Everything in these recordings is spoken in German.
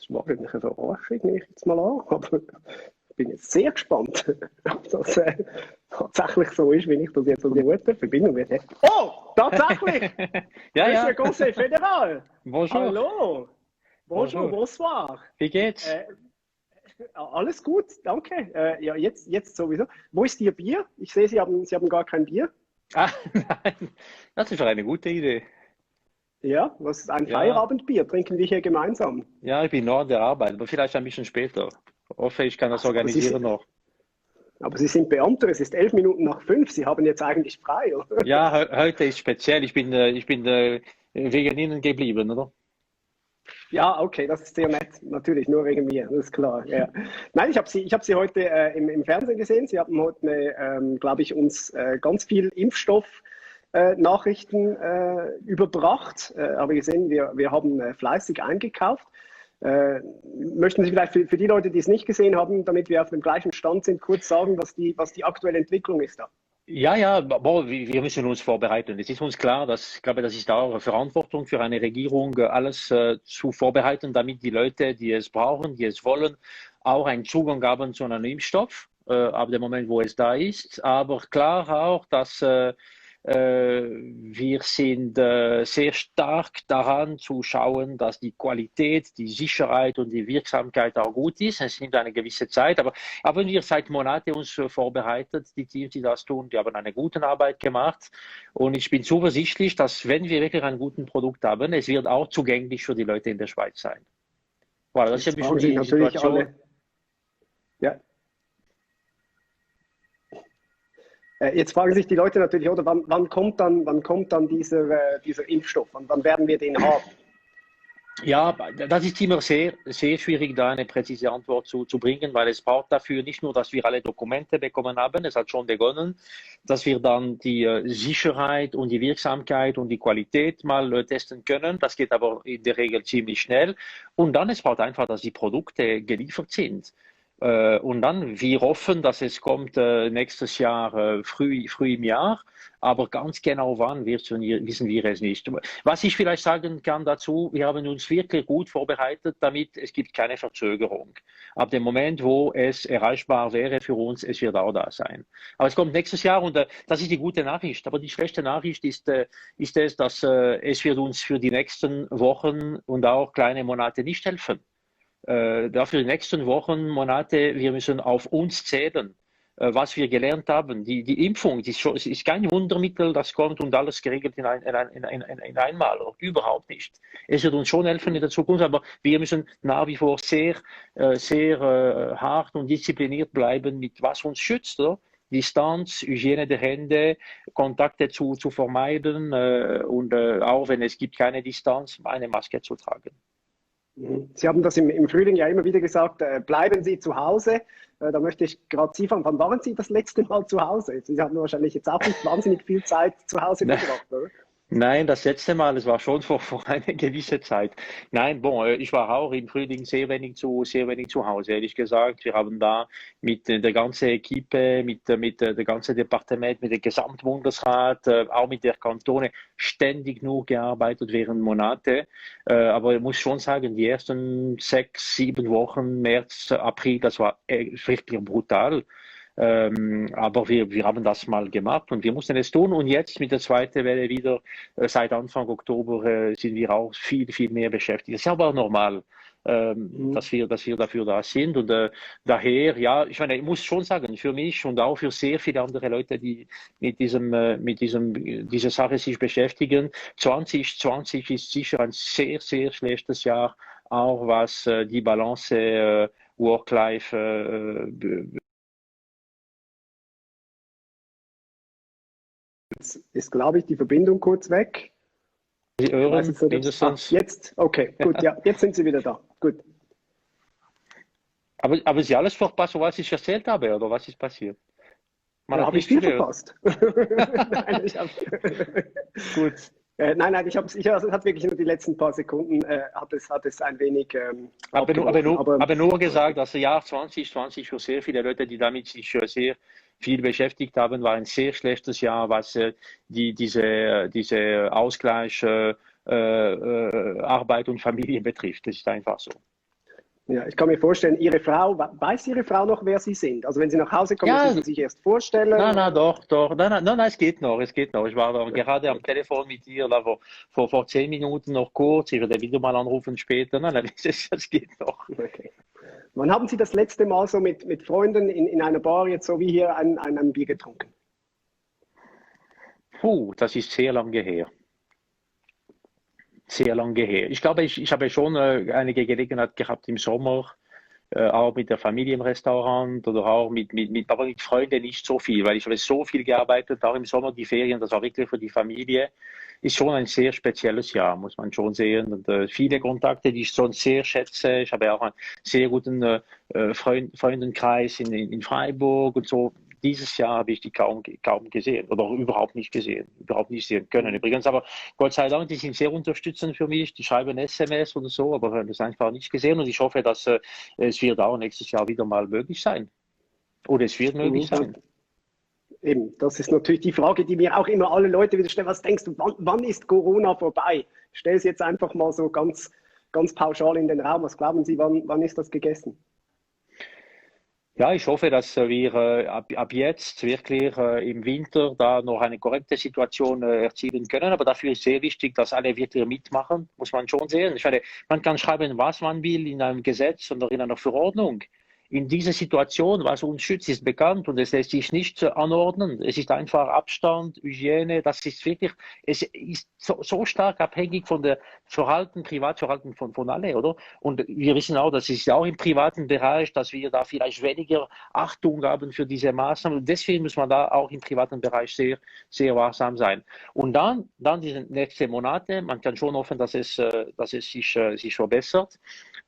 war eigentlich eine Überraschung, nehme ich jetzt mal an. Aber ich bin jetzt sehr gespannt, ob das tatsächlich so ist, wie ich das jetzt aus der guten Verbindung werde. Oh, tatsächlich! Ja, Monsieur ja. Conseil Fédéral! Bonjour. Hallo! Bonjour, Bonjour. bonsoir! Wie geht's? Alles gut, danke. Ja, jetzt sowieso. Wo ist Ihr Bier? Ich sehe, Sie haben gar kein Bier. Ah, nein. Das ist doch eine gute Idee. Ja, was ist ein Ja, Feierabendbier? Trinken wir hier gemeinsam? ja, ich bin noch an der Arbeit, aber vielleicht ein bisschen später. Hoffe, ich kann das Also, organisieren noch. aber Sie sind Beamter, es ist 11 Minuten nach 5. Sie haben jetzt eigentlich frei, oder? Ja, heute ist speziell. Ich bin wegen Ihnen geblieben, oder? Ja, okay, das ist sehr nett. Natürlich, nur wegen mir, das ist klar. Ja. Nein, ich hab Sie heute im Fernsehen gesehen. Sie haben heute, glaube ich, uns ganz viel Impfstoff Nachrichten überbracht. Habe ich gesehen, wir haben fleißig eingekauft. Möchten Sie vielleicht für die Leute, die es nicht gesehen haben, damit wir auf dem gleichen Stand sind, kurz sagen, was die aktuelle Entwicklung ist da? Ja, ja, boah, wir müssen uns vorbereiten. Es ist uns klar, ich glaube, das ist auch eine Verantwortung für eine Regierung, alles zu vorbereiten, damit die Leute, die es brauchen, die es wollen, auch einen Zugang haben zu einem Impfstoff, ab dem Moment, wo es da ist. Aber klar auch, dass wir sind sehr stark daran zu schauen, dass die Qualität, die Sicherheit und die Wirksamkeit auch gut ist. Es nimmt eine gewisse Zeit, aber haben wir seit Monaten uns vorbereitet. Die Teams, die das tun, die haben eine gute Arbeit gemacht. Und ich bin zuversichtlich, dass wenn wir wirklich ein gutes Produkt haben, es wird auch zugänglich für die Leute in der Schweiz sein. Voilà, das ist ein Jetzt bisschen fragen sich die natürlich Situation. alle, ja, jetzt fragen sich die Leute natürlich, oder wann kommt dann dieser Impfstoff? Wann werden wir den haben? Ja, das ist immer sehr, sehr schwierig, da eine präzise Antwort zu bringen, weil es braucht dafür nicht nur, dass wir alle Dokumente bekommen haben, es hat schon begonnen, dass wir dann die Sicherheit und die Wirksamkeit und die Qualität mal testen können. Das geht aber in der Regel ziemlich schnell. Und dann, es braucht einfach, dass die Produkte geliefert sind. Und dann, wir hoffen, dass es kommt nächstes Jahr früh im Jahr, aber ganz genau wann wissen wir es nicht. Was ich vielleicht sagen kann dazu, wir haben uns wirklich gut vorbereitet, damit es gibt keine Verzögerung. Ab dem Moment, wo es erreichbar wäre für uns, es wird auch da sein. Aber es kommt nächstes Jahr und das ist die gute Nachricht. Aber die schlechte Nachricht ist es, dass es wird uns für die nächsten Wochen und auch kleine Monate nicht helfen. Dafür die nächsten Wochen, Monate, wir müssen auf uns zählen, was wir gelernt haben. Die Impfung, es ist kein Wundermittel, das kommt und alles geregelt in einmal, überhaupt nicht. Es wird uns schon helfen in der Zukunft, aber wir müssen nach wie vor sehr hart und diszipliniert bleiben, mit was uns schützt. Oder? Distanz, Hygiene der Hände, Kontakte zu vermeiden und auch wenn es gibt keine Distanz, eine Maske zu tragen. Sie haben das im Frühling ja immer wieder gesagt, bleiben Sie zu Hause. Da möchte ich gerade Sie fragen, wann waren Sie das letzte Mal zu Hause? Sie haben wahrscheinlich jetzt auch nicht wahnsinnig viel Zeit zu Hause verbracht, oder? Nein, das letzte Mal, es war schon vor einer gewissen Zeit. Nein, bon, ich war auch im Frühling sehr wenig zu Hause, ehrlich gesagt. Wir haben da mit der ganzen Equipe, mit der ganzen Departement, mit dem Gesamtbundesrat, auch mit der Kantone ständig nur gearbeitet während Monate. Aber ich muss schon sagen, die ersten 6, 7 Wochen, März, April, das war wirklich brutal. Aber wir haben das mal gemacht und wir mussten es tun. Und jetzt mit der zweiten Welle wieder, seit Anfang Oktober, sind wir auch viel mehr beschäftigt. Das ist aber auch normal, Mhm. dass wir dafür da sind. Und daher, ja, ich meine, ich muss schon sagen, für mich und auch für sehr viele andere Leute, die dieser Sache sich beschäftigen, 2020 ist sicher ein sehr schlechtes Jahr, auch was die Balance Work-Life Jetzt ist, glaube ich, die Verbindung kurz weg. Ich weiß hören, jetzt nicht, ob es. mindestens. Jetzt, okay, gut, ja, jetzt sind Sie wieder da. Gut. Aber Sie alles verpasst, was ich erzählt habe, oder was ist passiert? Man hat Habe ich nicht viel zugehört. verpasst? Nein, Gut. es hat wirklich nur die letzten paar Sekunden, hat es ein wenig abgebrochen. Aber nur Alles gesagt, gut. das Jahr 2020 für sehr viele Leute, die damit sich sehr viel beschäftigt haben, war ein sehr schlechtes Jahr, was diese Ausgleich Arbeit und Familie betrifft. Das ist einfach so. Ja, ich kann mir vorstellen, Ihre Frau, weiß Ihre Frau noch, wer Sie sind? Also wenn Sie nach Hause kommen, Ja, müssen Sie sich erst vorstellen? nein, Oder? doch, doch. Nein, es geht noch, es geht noch. Ich war da gerade am Telefon mit ihr, da vor 10 Minuten noch kurz. Ich werde wieder mal anrufen später. Nein, es geht noch. Okay. Wann haben Sie das letzte Mal so mit Freunden in einer Bar, jetzt so wie hier, ein Bier getrunken? Puh, das ist sehr lange her. Sehr lange her. Ich glaube, ich habe schon einige Gelegenheit gehabt im Sommer, auch mit der Familie im Restaurant oder auch aber mit Freunden nicht so viel, weil ich habe so viel gearbeitet, auch im Sommer die Ferien, das war wirklich für die Familie. Ist schon ein sehr spezielles Jahr, muss man schon sehen. Und viele Kontakte, die ich schon sehr schätze. Ich habe auch einen sehr guten Freundenkreis in Freiburg und so. Dieses Jahr habe ich die kaum gesehen oder überhaupt nicht sehen können. Übrigens, aber Gott sei Dank, die sind sehr unterstützend für mich. Die schreiben SMS oder so, aber wir haben das einfach nicht gesehen. Und ich hoffe, dass es wird auch nächstes Jahr wieder mal möglich sein. Oder es wird möglich sein. Eben, das ist natürlich die Frage, die mir auch immer alle Leute wieder stellen. Was denkst du, wann ist Corona vorbei? Ich stelle es jetzt einfach mal so ganz pauschal in den Raum. Was glauben Sie, wann ist das gegessen? Ja, ich hoffe, dass wir ab jetzt wirklich im Winter da noch eine korrekte Situation erzielen können. Aber dafür ist sehr wichtig, dass alle wirklich mitmachen, muss man schon sehen. Ich meine, man kann schreiben, was man will in einem Gesetz oder in einer Verordnung. In dieser Situation, was uns schützt, ist bekannt und es lässt sich nicht anordnen. Es ist einfach Abstand, Hygiene, das ist wirklich, es ist so stark abhängig von der Privatverhalten von alle, oder? Und wir wissen auch, das ist ja auch im privaten Bereich, dass wir da vielleicht weniger Achtung haben für diese Maßnahmen. Und deswegen muss man da auch im privaten Bereich sehr, sehr wachsam sein. Und dann die nächsten Monate, man kann schon hoffen, dass es sich verbessert.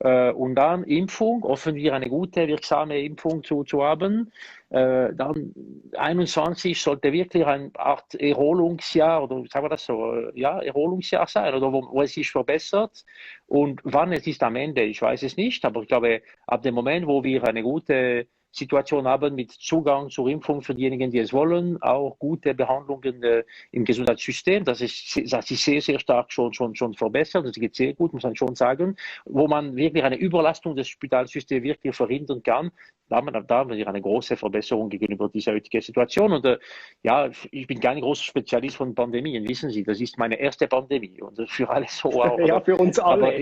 Und dann Impfung, hoffen wir eine gute, wirksame Impfung zu haben. Dann 21 sollte wirklich eine Art Erholungsjahr, oder sagen wir das so, ja, Erholungsjahr sein, oder wo es sich verbessert. Und wann es ist am Ende, ich weiß es nicht, aber ich glaube, ab dem Moment, wo wir eine gute Situation haben mit Zugang zur Impfung für diejenigen, die es wollen, auch gute Behandlungen im Gesundheitssystem. Das ist sehr, sehr stark schon verbessert. Das geht sehr gut, muss man schon sagen. Wo man wirklich eine Überlastung des Spitalsystems wirklich verhindern kann, da haben wir eine große Verbesserung gegenüber dieser heutigen Situation. Und ja, ich bin kein großer Spezialist von Pandemien, wissen Sie, das ist meine erste Pandemie und für alle so auch. Ja, für uns alle.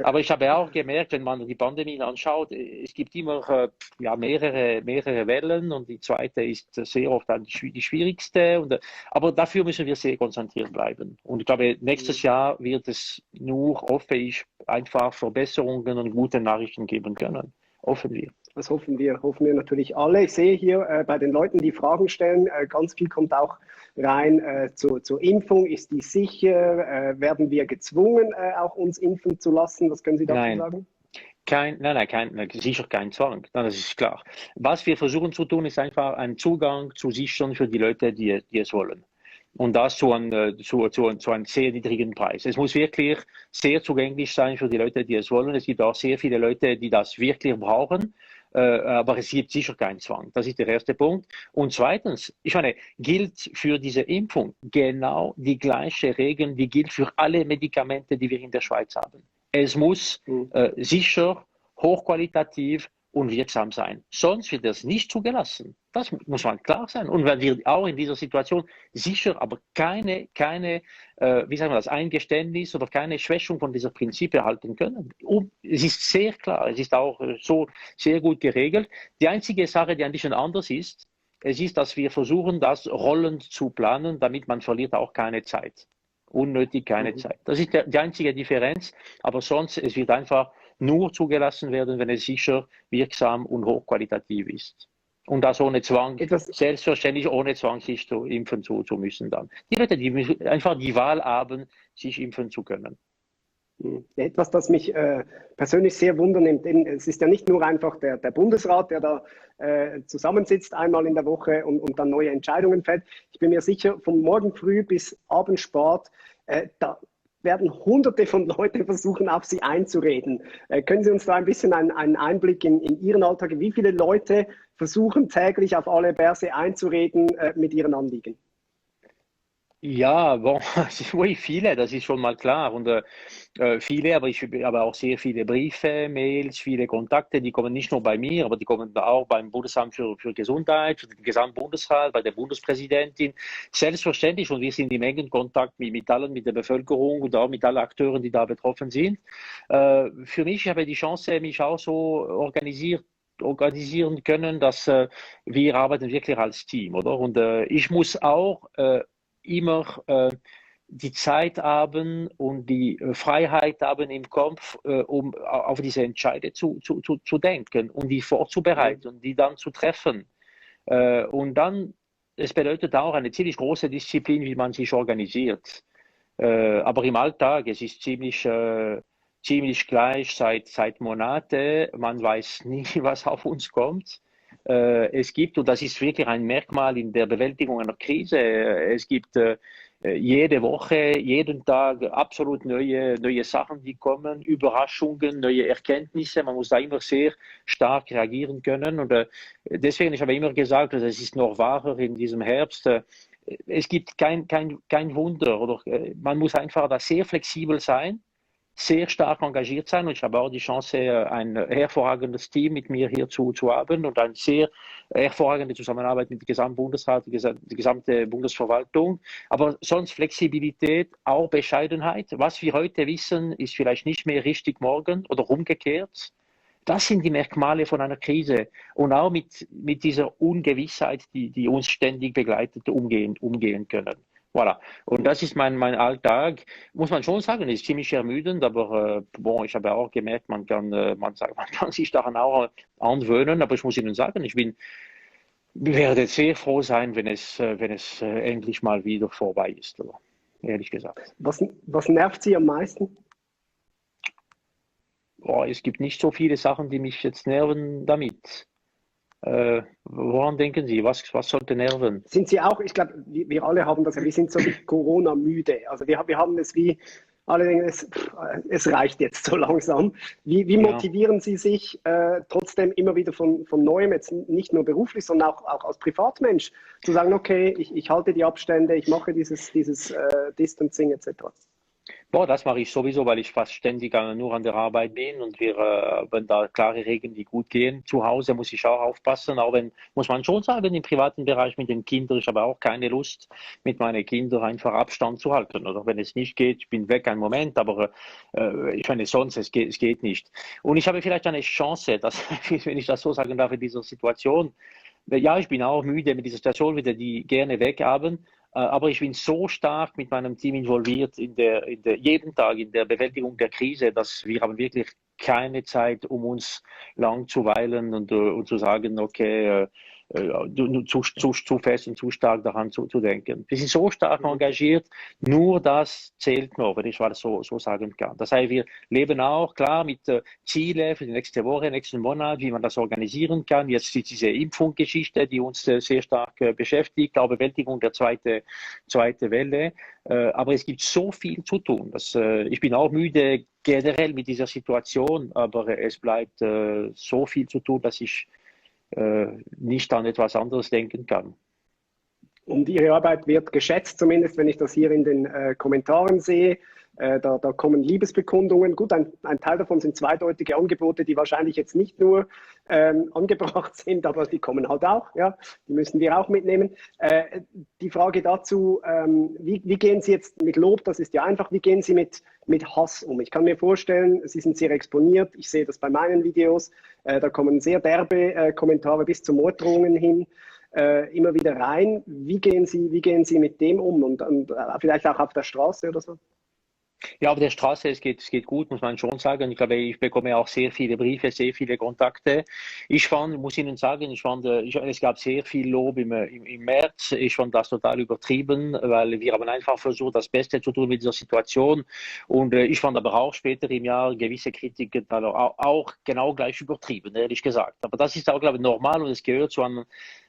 Aber ich habe auch gemerkt, wenn man die Pandemien anschaut, es gibt immer mehrere Wellen und die zweite ist sehr oft die schwierigste. Aber dafür müssen wir sehr konzentriert bleiben. Und ich glaube, nächstes Jahr wird es nur, hoffe ich, einfach Verbesserungen und gute Nachrichten geben können. Hoffen wir. Das hoffen wir natürlich alle. Ich sehe hier bei den Leuten, die Fragen stellen, ganz viel kommt auch rein zur Impfung. Ist die sicher? Werden wir gezwungen, auch uns impfen zu lassen? Was können Sie dazu sagen? Sicher kein Zwang, das ist klar. Was wir versuchen zu tun, ist einfach einen Zugang zu sichern für die Leute, die es wollen. Und das zu einem sehr niedrigen Preis. Es muss wirklich sehr zugänglich sein für die Leute, die es wollen. Es gibt auch sehr viele Leute, die das wirklich brauchen. Aber es gibt sicher keinen Zwang. Das ist der erste Punkt. Und zweitens, ich meine, gilt für diese Impfung genau die gleiche Regel, die gilt für alle Medikamente, die wir in der Schweiz haben. Es muss sicher, hochqualitativ und wirksam sein. Sonst wird das nicht zugelassen. Das muss man klar sein. Und wenn wir auch in dieser Situation sicher, aber keine wie sagen wir das, Eingeständnis oder keine Schwächung von dieser Prinzip erhalten können. Und es ist sehr klar, es ist auch so sehr gut geregelt. Die einzige Sache, die ein bisschen anders ist, es ist, dass wir versuchen, das rollend zu planen, damit man verliert auch keine Zeit. Unnötig keine Zeit. Das ist die einzige Differenz. Aber sonst, es wird einfach nur zugelassen werden, wenn es sicher, wirksam und hochqualitativ ist. Und das ohne Zwang, selbstverständlich ohne Zwang, sich zu impfen zu müssen dann. Die Leute, die einfach die Wahl haben, sich impfen zu können. Etwas, das mich persönlich sehr wundernimmt, es ist ja nicht nur einfach der Bundesrat, der da zusammensitzt einmal in der Woche und dann neue Entscheidungen fällt. Ich bin mir sicher, von morgen früh bis abends spät, da werden Hunderte von Leuten versuchen, auf Sie einzureden. Können Sie uns da ein bisschen einen Einblick in Ihren Alltag, wie viele Leute versuchen täglich auf alle Börse einzureden mit ihren Anliegen? Ja, bon, oui, viele, das ist schon mal klar. Und viele, aber ich habe auch sehr viele Briefe, Mails, viele Kontakte, die kommen nicht nur bei mir, aber die kommen auch beim Bundesamt für Gesundheit, für den gesamten Bundesrat, bei der Bundespräsidentin. Selbstverständlich, und wir sind im engen Kontakt mit allen, mit der Bevölkerung und auch mit allen Akteuren, die da betroffen sind. Für mich habe ich die Chance, mich auch so organisieren können, dass wir arbeiten wirklich als Team, oder? Und ich muss auch immer die Zeit haben und die Freiheit haben im Kopf, um auf diese Entscheide zu denken und die Mhm. vorzubereiten und die dann zu treffen. Und dann, es bedeutet auch eine ziemlich große Disziplin, wie man sich organisiert. Aber im Alltag, es ist ziemlich gleich seit Monaten. Man weiß nie, was auf uns kommt. Es gibt, und das ist wirklich ein Merkmal in der Bewältigung einer Krise, es gibt jede Woche, jeden Tag absolut neue Sachen, die kommen, Überraschungen, neue Erkenntnisse. Man muss da immer sehr stark reagieren können. Und deswegen, ich habe immer gesagt, es ist noch wahrer in diesem Herbst. Es gibt kein Wunder, oder man muss einfach da sehr flexibel sein, sehr stark engagiert sein, und ich habe auch die Chance, ein hervorragendes Team mit mir hier zu haben und eine sehr hervorragende Zusammenarbeit mit dem gesamten Bundesrat, die gesamte Bundesverwaltung. Aber sonst Flexibilität, auch Bescheidenheit. Was wir heute wissen, ist vielleicht nicht mehr richtig morgen oder umgekehrt. Das sind die Merkmale von einer Krise, und auch mit dieser Ungewissheit, die uns ständig begleitet, umgehen können. Voilà. Und das ist mein Alltag. Muss man schon sagen, ist ziemlich ermüdend, aber bon, ich habe auch gemerkt, man kann sich daran auch anwöhnen, aber ich muss Ihnen sagen, werde sehr froh sein, wenn es endlich mal wieder vorbei ist, oder? Ehrlich gesagt. Was nervt Sie am meisten? Boah, es gibt nicht so viele Sachen, die mich jetzt nerven damit. Woran denken Sie? Was sollte nerven? Sind Sie auch, ich glaube, wir alle haben das, ja, wir sind so wie Corona-müde. Also wir haben es wie, alle denken, es reicht jetzt so langsam. Wie Ja. motivieren Sie sich trotzdem immer wieder von Neuem, jetzt nicht nur beruflich, sondern auch als Privatmensch, zu sagen, okay, ich halte die Abstände, ich mache dieses Distancing etc. Boah, das mache ich sowieso, weil ich fast ständig nur an der Arbeit bin, und wenn da klare Regeln, die gut gehen. Zu Hause muss ich auch aufpassen, auch wenn, muss man schon sagen, im privaten Bereich mit den Kindern, ich habe auch keine Lust, mit meinen Kindern einfach Abstand zu halten. Oder wenn es nicht geht, ich bin weg einen Moment, aber ich meine, sonst, es geht nicht. Und ich habe vielleicht eine Chance, dass, wenn ich das so sagen darf, in dieser Situation. Ja, ich bin auch müde mit dieser Situation, wieder die gerne weg haben. Aber ich bin so stark mit meinem Team involviert jeden Tag in der Bewältigung der Krise, dass wir haben wirklich keine Zeit, um uns lang zu weilen und zu sagen, okay, zu fest und zu stark daran zu denken. Wir sind so stark Mhm. engagiert, nur das zählt noch, wenn ich mal so sagen kann. Das heißt, wir leben auch klar mit Ziele für die nächste Woche, nächsten Monat, wie man das organisieren kann. Jetzt ist diese Impfungsgeschichte, die uns sehr stark beschäftigt, auch Bewältigung der zweite Welle. Aber es gibt so viel zu tun. Ich bin auch müde generell mit dieser Situation, aber es bleibt so viel zu tun, dass ich nicht an etwas anderes denken kann. Und Ihre Arbeit wird geschätzt, zumindest wenn ich das hier in den Kommentaren sehe. Da kommen Liebesbekundungen. Gut, ein Teil davon sind zweideutige Angebote, die wahrscheinlich jetzt nicht nur angebracht sind, aber die kommen halt auch. Ja, die müssen wir auch mitnehmen. Die Frage dazu, wie gehen Sie jetzt mit Lob, das ist ja einfach, wie gehen Sie mit Hass um? Ich kann mir vorstellen, Sie sind sehr exponiert. Ich sehe das bei meinen Videos. Da kommen sehr derbe Kommentare bis zu Morddrohungen hin immer wieder rein. Wie gehen Sie mit dem um und vielleicht auch auf der Straße oder so? Ja, auf der Straße, es geht gut, muss man schon sagen. Ich glaube, ich bekomme auch sehr viele Briefe, sehr viele Kontakte. Muss Ihnen sagen, es gab sehr viel Lob im März. Ich fand das total übertrieben, weil wir haben einfach versucht, das Beste zu tun mit dieser Situation. Und ich fand aber auch später im Jahr gewisse Kritiken auch genau gleich übertrieben, ehrlich gesagt. Aber das ist auch, glaube ich, normal, und es gehört zu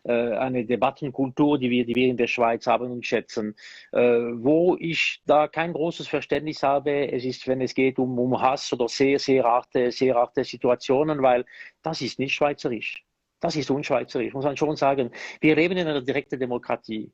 einer Debattenkultur, die wir in der Schweiz haben und schätzen. Wo ich da kein großes Verständnis habe, es ist, wenn es geht um Hass oder sehr harte Situationen, weil das ist nicht schweizerisch. Das ist unschweizerisch, muss man schon sagen. Wir leben in einer direkten Demokratie.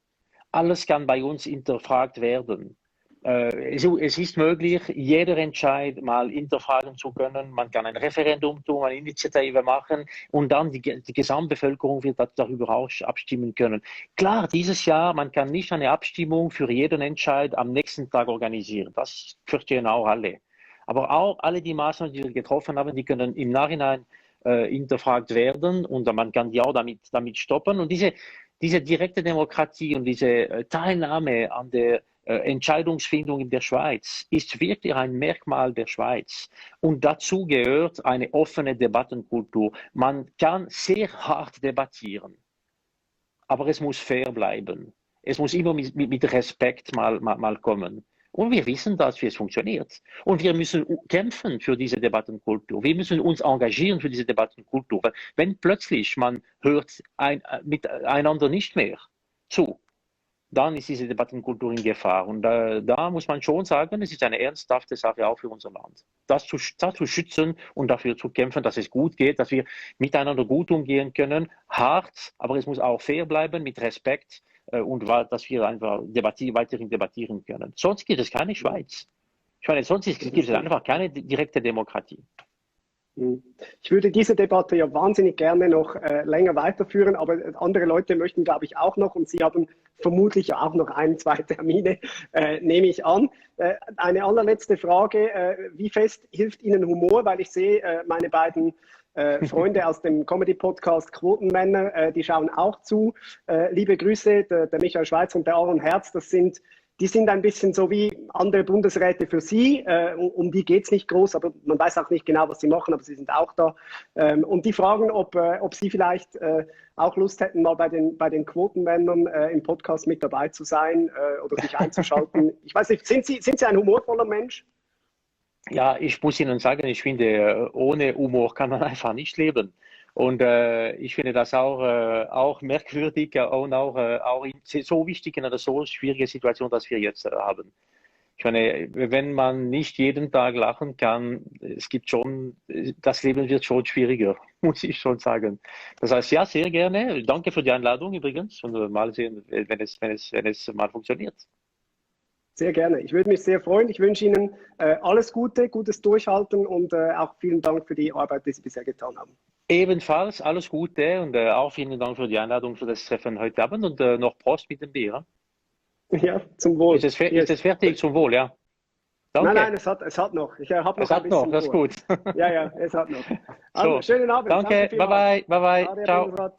alles kann bei uns hinterfragt werden. Es ist möglich, jeder Entscheid mal hinterfragen zu können. Man kann ein Referendum tun, eine Initiative machen und dann die Gesamtbevölkerung wird darüber auch abstimmen können. Klar, dieses Jahr, man kann nicht eine Abstimmung für jeden Entscheid am nächsten Tag organisieren. Das verstehen auch alle. Aber auch alle die Maßnahmen, die wir getroffen haben, die können im Nachhinein hinterfragt werden und man kann die auch damit stoppen. Und diese direkte Demokratie und diese Teilnahme an der Entscheidungsfindung in der Schweiz ist wirklich ein Merkmal der Schweiz. Und dazu gehört eine offene Debattenkultur. Man kann sehr hart debattieren, aber es muss fair bleiben. Es muss immer mit Respekt mal kommen. Und wir wissen, dass es funktioniert. Und wir müssen kämpfen für diese Debattenkultur. Wir müssen uns engagieren für diese Debattenkultur. Wenn plötzlich man hört miteinander nicht mehr zu, dann ist diese Debattenkultur in Gefahr. Und da muss man schon sagen, es ist eine ernsthafte Sache auch für unser Land. Das zu schützen und dafür zu kämpfen, dass es gut geht, dass wir miteinander gut umgehen können, hart, aber es muss auch fair bleiben, mit Respekt und dass wir einfach weiterhin debattieren können. Sonst gibt es keine Schweiz. Ich meine, sonst gibt es einfach keine direkte Demokratie. Ich würde diese Debatte ja wahnsinnig gerne noch länger weiterführen, aber andere Leute möchten, glaube ich, auch noch und Sie haben vermutlich auch noch 1, 2 Termine, nehme ich an. Eine allerletzte Frage, wie fest hilft Ihnen Humor? Weil ich sehe, meine beiden Freunde aus dem Comedy-Podcast Quotenmänner, die schauen auch zu. Liebe Grüße, der Michael Schweizer und der Aaron Herz, die sind ein bisschen so wie andere Bundesräte für Sie. Um die geht es nicht groß, aber man weiß auch nicht genau, was sie machen, aber sie sind auch da. Und die fragen, ob Sie vielleicht auch Lust hätten, mal bei den Quotenmännern im Podcast mit dabei zu sein oder sich einzuschalten. Ich weiß nicht, sind Sie ein humorvoller Mensch? Ja, ich muss Ihnen sagen, ich finde, ohne Humor kann man einfach nicht leben. Und ich finde das auch merkwürdig und auch so wichtig in einer so schwierigen Situation, dass wir jetzt haben. Ich meine, wenn man nicht jeden Tag lachen kann, das Leben wird schon schwieriger, muss ich schon sagen. Das heißt, ja, sehr gerne. Danke für die Einladung übrigens und mal sehen, wenn es mal funktioniert. Sehr gerne. Ich würde mich sehr freuen. Ich wünsche Ihnen alles Gute, gutes Durchhalten und auch vielen Dank für die Arbeit, die Sie bisher getan haben. Ebenfalls alles Gute und auch vielen Dank für die Einladung für das Treffen heute Abend und noch Prost mit dem Bier. Ja, zum Wohl. Ist es fertig? Zum Wohl, ja. Danke. Nein, es hat noch. Ich habe noch es hat noch, das ist gut. Ja, es hat noch. Also, So, schönen Abend. danke, bye bye, ciao.